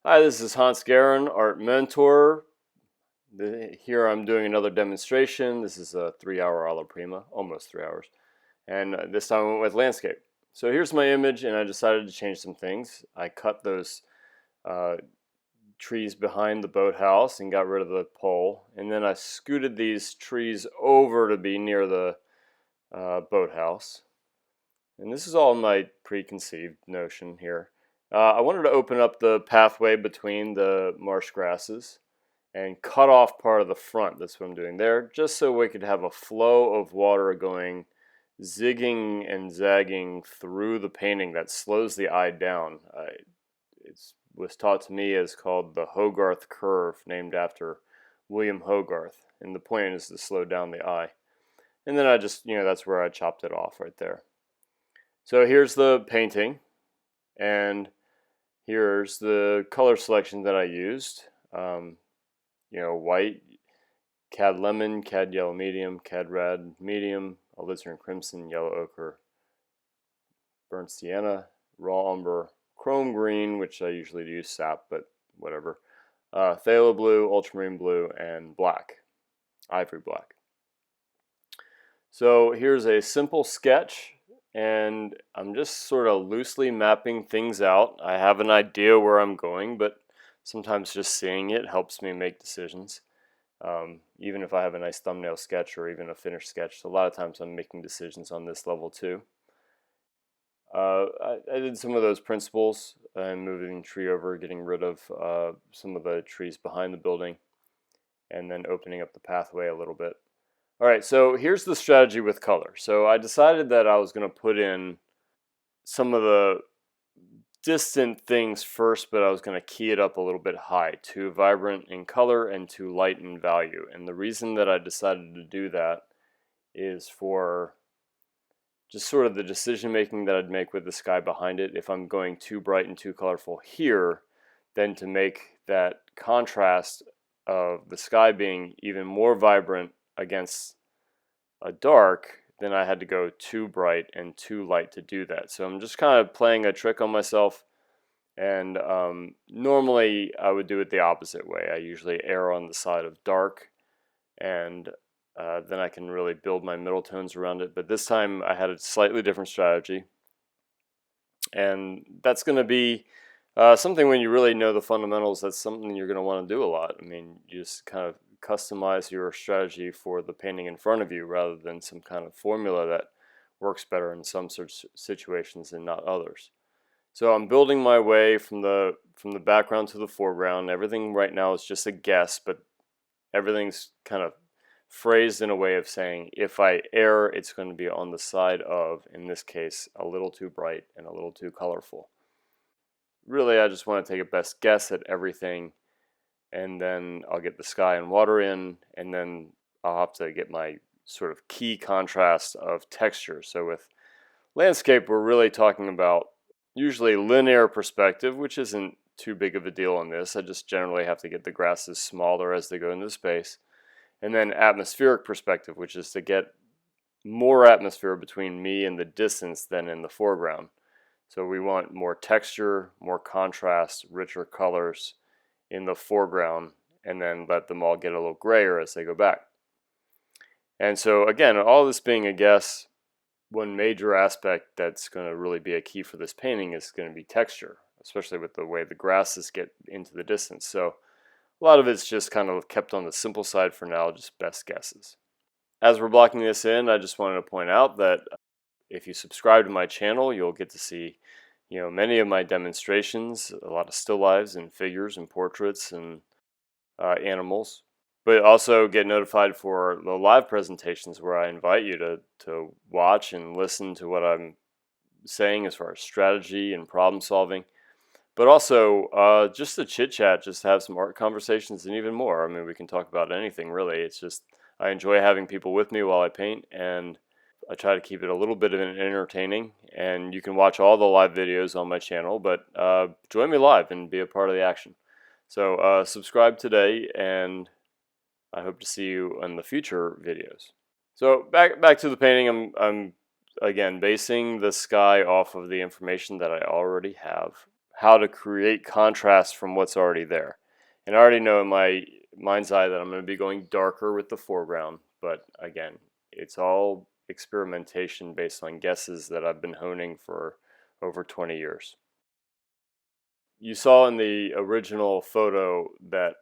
Hi, this is Hans Guerin, Art Mentor. Here I'm doing another demonstration. This is a 3-hour Alla Prima, almost 3 hours. And this time I went with landscape. So here's my image, and I decided to change some things. I cut those uh, trees behind the boathouse and got rid of the pole. And then I scooted these trees over to be near the boathouse. And this is all my preconceived notion here. I wanted to open up the pathway between the marsh grasses and cut off part of the front. That's what I'm doing there, just so we could have a flow of water going, zigging and zagging through the painting that slows the eye down. It was taught to me as called the Hogarth curve, named after William Hogarth, and the point is to slow down the eye. And then I just, that's where I chopped it off right there. So here's the painting, and here's the color selection that I used. White, cad lemon, cad yellow medium, cad red medium, alizarin crimson, yellow ochre, burnt sienna, raw umber, chrome green, which I usually use sap, but whatever, phthalo blue, ultramarine blue, and black, ivory black. So here's a simple sketch, and I'm just sort of loosely mapping things out. I have an idea where I'm going, but sometimes just seeing it helps me make decisions. Even if I have a nice thumbnail sketch or even a finished sketch, a lot of times I'm making decisions on this level too. I did some of those principles, moving the tree over, getting rid of some of the trees behind the building, and then opening up the pathway a little bit. Alright, so here's the strategy with color. So I decided that I was going to put in some of the distant things first, but I was going to key it up a little bit high, too vibrant in color and too light in value. And the reason that I decided to do that is for just sort of the decision making that I'd make with the sky behind it. If I'm going too bright and too colorful here, then to make that contrast of the sky being even more vibrant against a dark, then I had to go too bright and too light to do that. So I'm just kind of playing a trick on myself, and normally I would do it the opposite way. I usually err on the side of dark, and then I can really build my middle tones around it. But this time I had a slightly different strategy, and that's going to be something when you really know the fundamentals. That's something you're going to want to do a lot. I mean, you just kind of customize your strategy for the painting in front of you rather than some kind of formula that works better in some situations and not others. So I'm building my way from the background to the foreground. Everything right now is just a guess, but everything's kind of phrased in a way of saying if I err, it's going to be on the side of, in this case, a little too bright and a little too colorful. Really, I just want to take a best guess at everything, and then I'll get the sky and water in, and then I'll have to get my sort of key contrast of texture. So with landscape, we're really talking about usually linear perspective, which isn't too big of a deal on this. I just generally have to get the grasses smaller as they go into space. And then atmospheric perspective, which is to get more atmosphere between me and the distance than in the foreground. So we want more texture, more contrast, richer colors in the foreground, and then let them all get a little grayer as they go back. And so again, all this being a guess, one major aspect that's going to really be a key for this painting is going to be texture, especially with the way the grasses get into the distance. So a lot of it's just kind of kept on the simple side for now, just best guesses. As we're blocking this in, I just wanted to point out that if you subscribe to my channel, you'll get to see many of my demonstrations, a lot of still lives and figures and portraits and animals, but also get notified for the live presentations where I invite you to watch and listen to what I'm saying as far as strategy and problem solving, but also just to chit chat, just have some art conversations and even more. I mean, we can talk about anything really. It's just I enjoy having people with me while I paint, and I try to keep it a little bit of an entertaining, and you can watch all the live videos on my channel, but join me live and be a part of the action. So subscribe today, and I hope to see you in the future videos. So back to the painting. I'm again basing the sky off of the information that I already have how to create contrast from what's already there. And I already know in my mind's eye that I'm going to be going darker with the foreground, but again, it's all experimentation based on guesses that I've been honing for over 20 years. You saw in the original photo that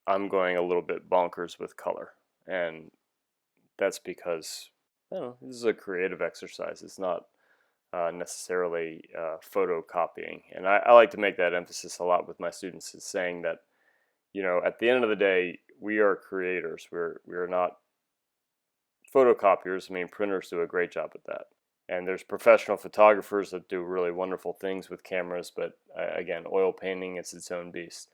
I'm going a little bit bonkers with color, and that's because I don't know, this is a creative exercise. It's not necessarily photocopying, and I like to make that emphasis a lot with my students, is saying that, you know, at the end of the day, we are creators. We're not photocopiers. I mean, printers do a great job at that, and there's professional photographers that do really wonderful things with cameras. But again, oil painting, it's its own beast.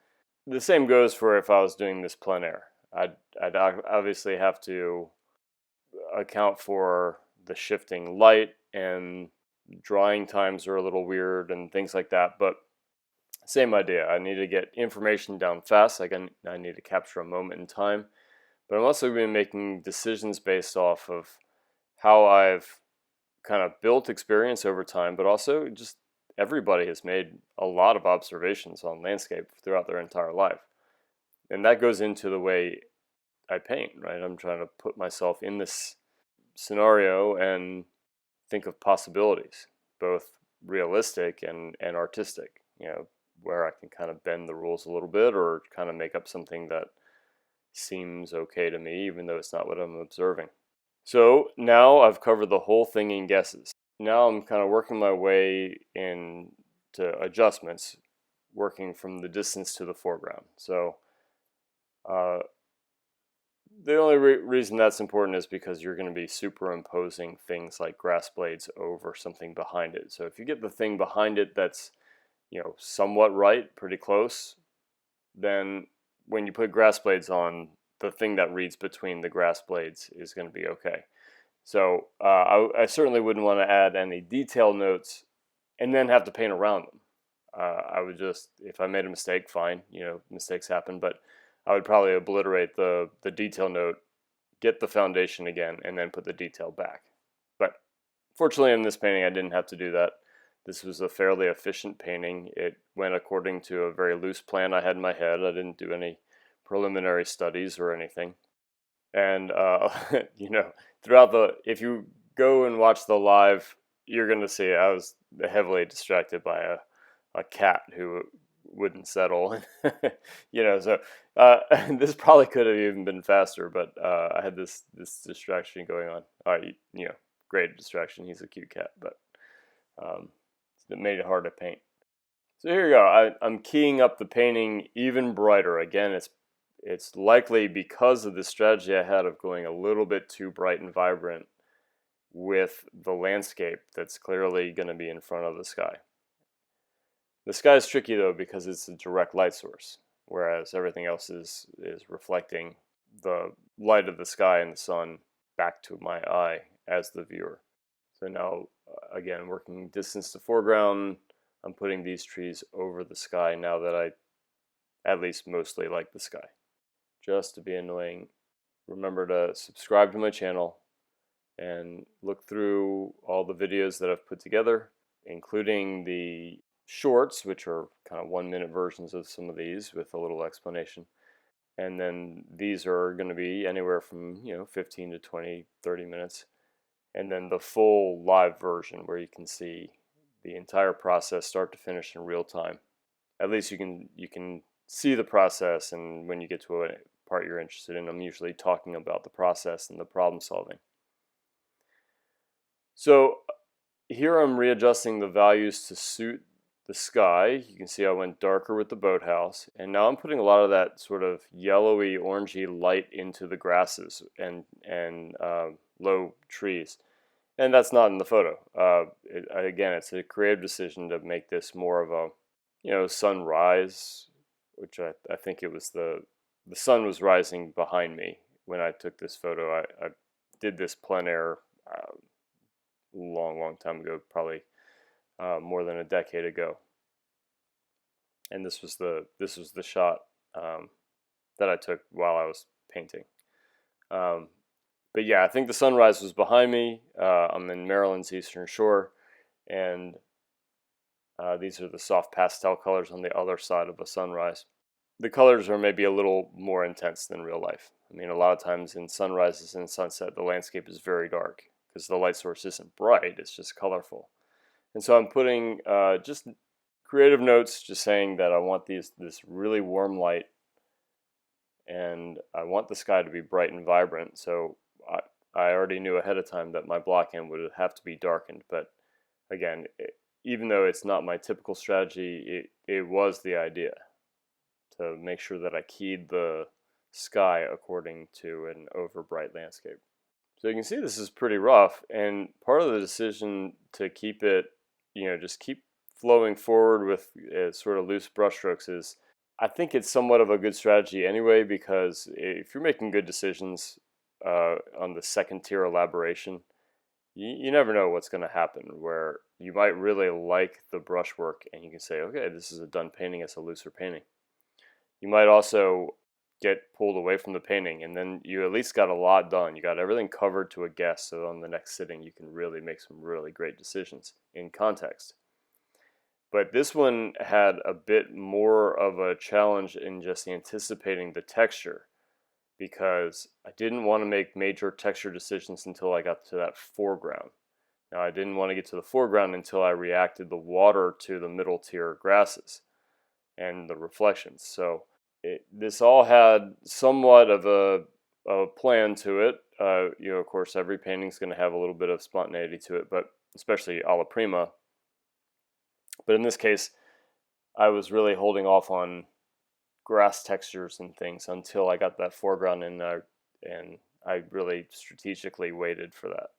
The same goes for if I was doing this plein air. I'd obviously have to account for the shifting light, and drying times are a little weird and things like that. But same idea. I need to get information down fast. I need to capture a moment in time. But I'm also going to be making decisions based off of how I've kind of built experience over time, but also just everybody has made a lot of observations on landscape throughout their entire life. And that goes into the way I paint, right? I'm trying to put myself in this scenario and think of possibilities, both realistic and artistic, you know, where I can kind of bend the rules a little bit or kind of make up something that seems okay to me, even though it's not what I'm observing. So now I've covered the whole thing in guesses. Now I'm kind of working my way into adjustments, working from the distance to the foreground. So the only reason that's important is because you're going to be superimposing things like grass blades over something behind it. So if you get the thing behind it that's, you know, somewhat right, pretty close, then when you put grass blades on, the thing that reads between the grass blades is going to be okay. So I certainly wouldn't want to add any detail notes and then have to paint around them. I would just, if I made a mistake, fine, you know, mistakes happen, but I would probably obliterate the detail note, get the foundation again, and then put the detail back. But fortunately in this painting I didn't have to do that. This was a fairly efficient painting. It went according to a very loose plan I had in my head. I didn't do any preliminary studies or anything. And, you know, if you go and watch the live, you're going to see I was heavily distracted by a cat who wouldn't settle. You know, so this probably could have even been faster, but I had this distraction going on. You know, great distraction. He's a cute cat, but it made it hard to paint. So here you go. I'm keying up the painting even brighter. Again, it's likely because of the strategy I had of going a little bit too bright and vibrant with the landscape that's clearly going to be in front of the sky. The sky is tricky though because it's a direct light source, whereas everything else is reflecting the light of the sky and the sun back to my eye as the viewer. So now, again, working distance to foreground, I'm putting these trees over the sky now that I at least mostly like the sky. Just to be annoying, remember to subscribe to my channel and look through all the videos that I've put together, including the shorts, which are kind of 1-minute versions of some of these with a little explanation. And then these are going to be anywhere from, you know, 15 to 20, 30 minutes. And then the full live version where you can see the entire process start to finish in real time. At least you can see the process, and when you get to a part you're interested in, I'm usually talking about the process and the problem solving. So here I'm readjusting the values to suit the sky. You can see I went darker with the boathouse, and now I'm putting a lot of that sort of yellowy, orangey light into the grasses and low trees. And that's not in the photo. Again, it's a creative decision to make this more of a, you know, sunrise, which I think it was the sun was rising behind me when I took this photo. I did this plein air long time ago, probably more than a decade ago, and this was the shot that I took while I was painting. But yeah, I think the sunrise was behind me. I'm in Maryland's Eastern Shore, and These are the soft pastel colors on the other side of a sunrise. The colors are maybe a little more intense than real life. I mean, a lot of times in sunrises and sunset, the landscape is very dark because the light source isn't bright, it's just colorful. And so I'm putting just creative notes, just saying that I want this really warm light, and I want the sky to be bright and vibrant. So I already knew ahead of time that my block end would have to be darkened. But again, even though it's not my typical strategy, it was the idea to make sure that I keyed the sky according to an over bright landscape. So you can see this is pretty rough, and part of the decision to keep it, just keep flowing forward with sort of loose brushstrokes is, I think it's somewhat of a good strategy anyway, because if you're making good decisions on the second tier elaboration, you never know what's going to happen, where you might really like the brushwork and you can say, okay, this is a done painting, it's a looser painting. You might also get pulled away from the painting, and then you at least got a lot done. You got everything covered to a guess, so on the next sitting you can really make some really great decisions in context. But this one had a bit more of a challenge in just anticipating the texture, because I didn't want to make major texture decisions until I got to that foreground. Now, I didn't want to get to the foreground until I reacted the water to the middle tier grasses and the reflections. So this all had somewhat of a plan to it. Of course, every painting's going to have a little bit of spontaneity to it, but especially Alla Prima. But in this case, I was really holding off on grass textures and things until I got that foreground in there, and I really strategically waited for that.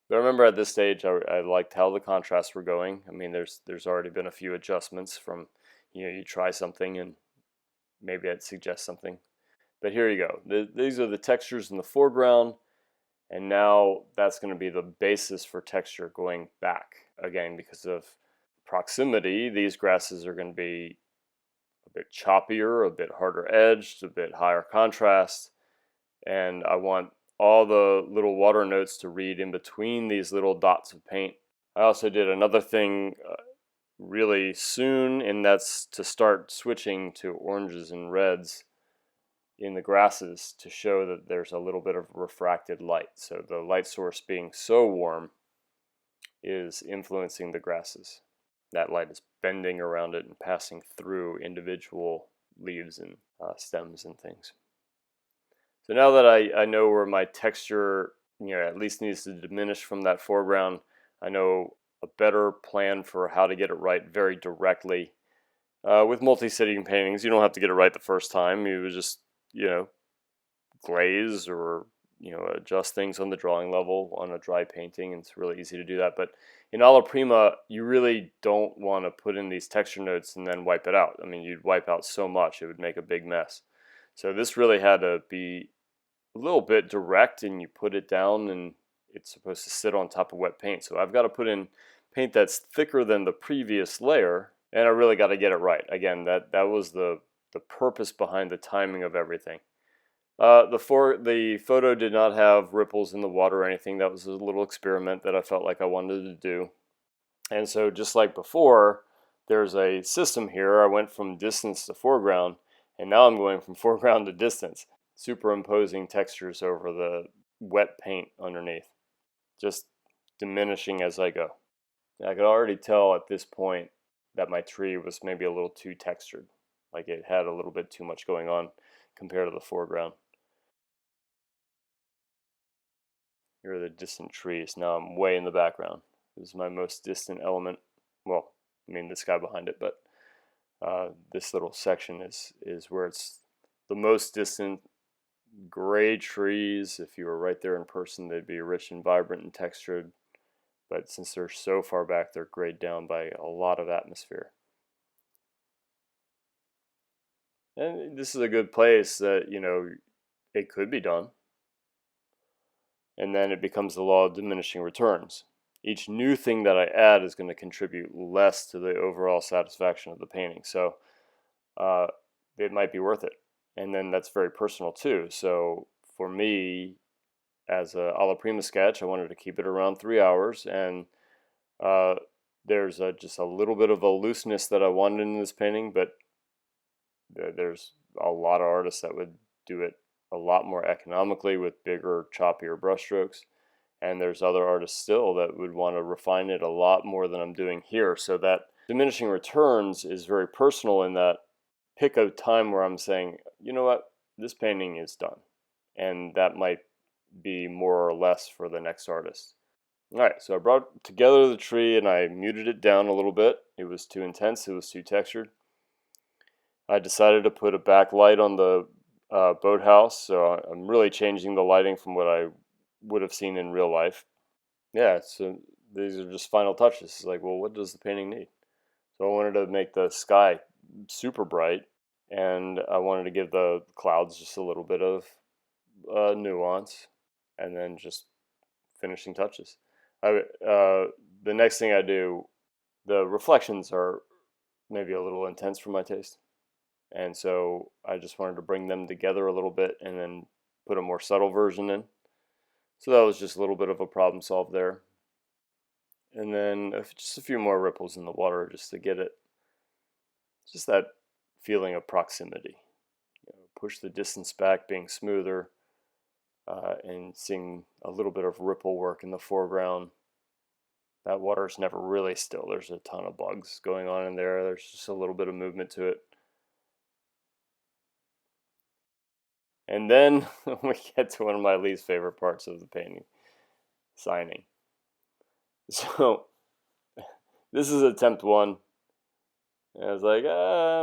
But I remember at this stage, I liked how the contrasts were going. I mean, there's already been a few adjustments from, you try something and maybe I'd suggest something. But here you go. These are the textures in the foreground, and now that's going to be the basis for texture going back. Again, because of proximity, these grasses are going to be a bit choppier, a bit harder edged, a bit higher contrast, and I want all the little water notes to read in between these little dots of paint. I also did another thing really soon, and that's to start switching to oranges and reds in the grasses to show that there's a little bit of refracted light. So the light source being so warm is influencing the grasses. That light is bending around it and passing through individual leaves and stems and things. So now that I know where my texture, at least needs to diminish from that foreground, I know a better plan for how to get it right very directly. With multi-sitting paintings, you don't have to get it right the first time. You would just, glaze or, adjust things on the drawing level on a dry painting, and it's really easy to do that. But in Alla Prima, you really don't want to put in these texture notes and then wipe it out. I mean, you'd wipe out so much, it would make a big mess. So this really had to be a little bit direct, and you put it down and it's supposed to sit on top of wet paint. So I've got to put in paint that's thicker than the previous layer, and I really got to get it right. Again, that was the purpose behind the timing of everything. The photo did not have ripples in the water or anything. That was a little experiment that I felt like I wanted to do. And so just like before, there's a system here. I went from distance to foreground, and now I'm going from foreground to distance, superimposing textures over the wet paint underneath, just diminishing as I go. I could already tell at this point that my tree was maybe a little too textured, like it had a little bit too much going on compared to the foreground. Here are the distant trees. Now I'm way in the background. This is my most distant element. Well, I mean the sky behind it, but this little section is where it's the most distant. Gray trees. If you were right there in person, they'd be rich and vibrant and textured. But since they're so far back, they're grayed down by a lot of atmosphere. And this is a good place that, it could be done. And then it becomes the law of diminishing returns. Each new thing that I add is going to contribute less to the overall satisfaction of the painting. So it might be worth it. And then that's very personal too. So for me, as a Alla Prima sketch, I wanted to keep it around 3 hours, and there's just a little bit of a looseness that I wanted in this painting, but there's a lot of artists that would do it a lot more economically with bigger, choppier brushstrokes. And there's other artists still that would want to refine it a lot more than I'm doing here. So that diminishing returns is very personal in that pick a time where I'm saying, you know what, this painting is done. And that might be more or less for the next artist. All right, so I brought together the tree and I muted it down a little bit. It was too intense, it was too textured. I decided to put a backlight on the boathouse, so I'm really changing the lighting from what I would have seen in real life. Yeah, so these are just final touches. It's like, well, what does the painting need? So I wanted to make the sky super bright, and I wanted to give the clouds just a little bit of nuance, and then just finishing touches. The next thing I do, the reflections are maybe a little intense for my taste, and so I just wanted to bring them together a little bit and then put a more subtle version in. So that was just a little bit of a problem solved there. And then just a few more ripples in the water just to get it, just that feeling of proximity. Push the distance back, being smoother, and seeing a little bit of ripple work in the foreground. That water's never really still. There's a ton of bugs going on in there. There's just a little bit of movement to it. And then we get to one of my least favorite parts of the painting, signing. So this is attempt one. And I was like,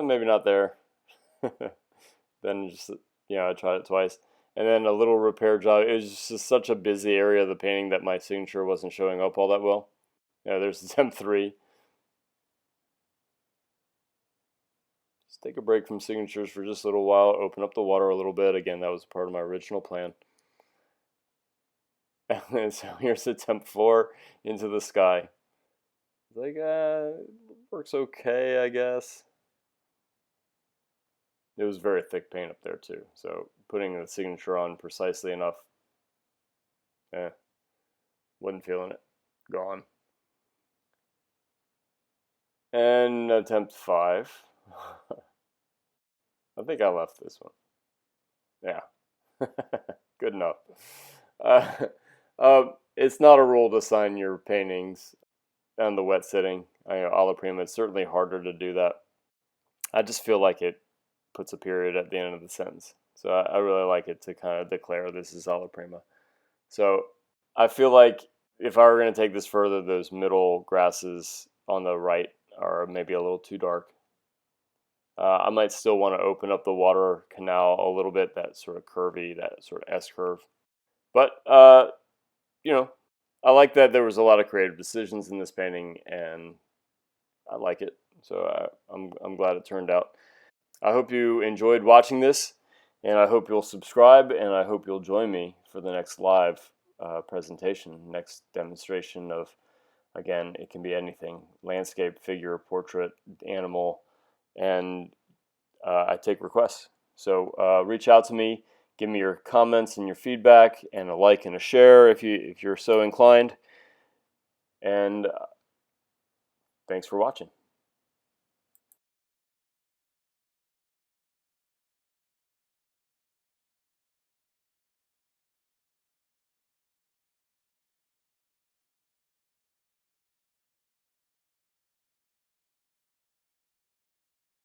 maybe not there. Then just, I tried it twice. And then a little repair job. It was just such a busy area of the painting that my signature wasn't showing up all that well. There's attempt three. Just take a break from signatures for just a little while. Open up the water a little bit. Again, that was part of my original plan. And so here's attempt four, into the sky. It's like, works okay, I guess. It was very thick paint up there too, so putting the signature on precisely enough, wasn't feeling it. Gone. And attempt five. I think I left this one. Yeah. Good enough. It's not a rule to sign your paintings on the wet sitting. Alla Prima, it's certainly harder to do that. I just feel like it puts a period at the end of the sentence. So I really like it to kind of declare this is Alla Prima. So I feel like if I were going to take this further, those middle grasses on the right are maybe a little too dark. I might still want to open up the water canal a little bit, that sort of curvy, that sort of S-curve. But, I like that there was a lot of creative decisions in this painting, and I like it. So I'm glad it turned out. I hope you enjoyed watching this, and I hope you'll subscribe, and I hope you'll join me for the next live presentation, next demonstration of, again, it can be anything, landscape, figure, portrait, animal, and I take requests. So reach out to me, give me your comments and your feedback, and a like and a share if you're so inclined. And thanks for watching.